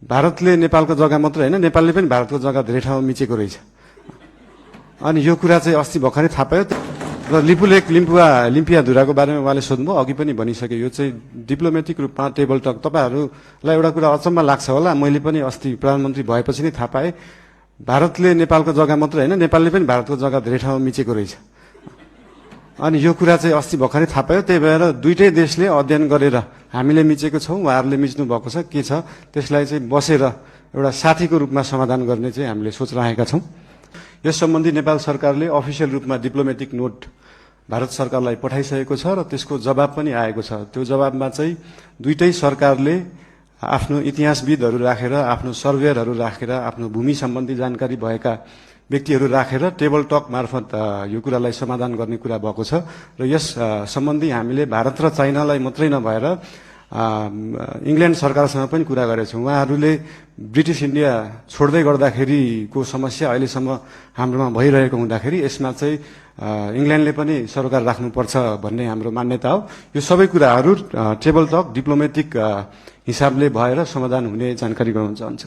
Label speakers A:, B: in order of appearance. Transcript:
A: भारतले नेपालको जग्गा मात्र हैन, नेपालले पनि भारतको जग्गा धेरै ठाउँमा मिचेको रहेछ। अनि यो कुरा चाहिँ अस्ति भर्खरै थाहा पायो र लिपुलेक लिम्पिया धुराको बारेमा उहाँले सोध्नुभयो, अघि पनि भनिसके। यो चाहिँ डिप्लोमेटिक रूपमा टेबल टक। तपाईहरुलाई एउटा कुरा अचम्म लाग्छ होला, मैले पनि अस्ति प्रधानमन्त्री भएपछि नै थाहा पाएँ, भारतले नेपालको जग्गा मात्र हैन, नेपालले पनि भारतको जग्गा धेरै ठाउँमा मिचेको रहेछ। अनि यो कुरा चाहिँ अस्ति भर्खरै थाहा पायो। त्यही भएर दुईटै देशले अध्ययन गरेर हामीले मिचेको छौं, उहाँहरूले मिच्नु भएको छ, के छ त्यसलाई चाहिँ बसेर एउटा साथीको रूपमा समाधान गर्ने चाहिँ हामीले सोच राखेका छौं। यस सम्बन्धी नेपाल सरकारले अफिसियल रूपमा डिप्लोमेटिक नोट भारत सरकारलाई पठाइसकेको छ र त्यसको जवाब पनि आएको छ। त्यो जवाबमा चाहिँ दुईटै सरकारले आफ्नो इतिहासविदहरू राखेर, आफ्नो सर्वेयरहरू राखेर, आफ्नो भूमि सम्बन्धी जानकारी भएका व्यक्तिहरू राखेर टेबल टक मार्फत यो कुरालाई समाधान गर्ने कुरा भएको छ। र यस सम्बन्धी हामीले भारत र चाइनालाई मात्रै नभएर इंग्ल्यान्ड सरकारसँग पनि कुरा गरेछौं। उहाँहरूले ब्रिटिश इन्डिया छोड्दै गर्दाखेरिको समस्या अहिलेसम्म हाम्रोमा भइरहेको हुँदाखेरि यसमा चाहिँ इंग्ल्यान्डले पनि सरकार राख्नुपर्छ भन्ने हाम्रो मान्यता हो। यो सबै कुराहरू टेबल टक डिप्लोमेटिक हिसाबले भएर समाधान हुने जानकारी गराउन चाहन्छु।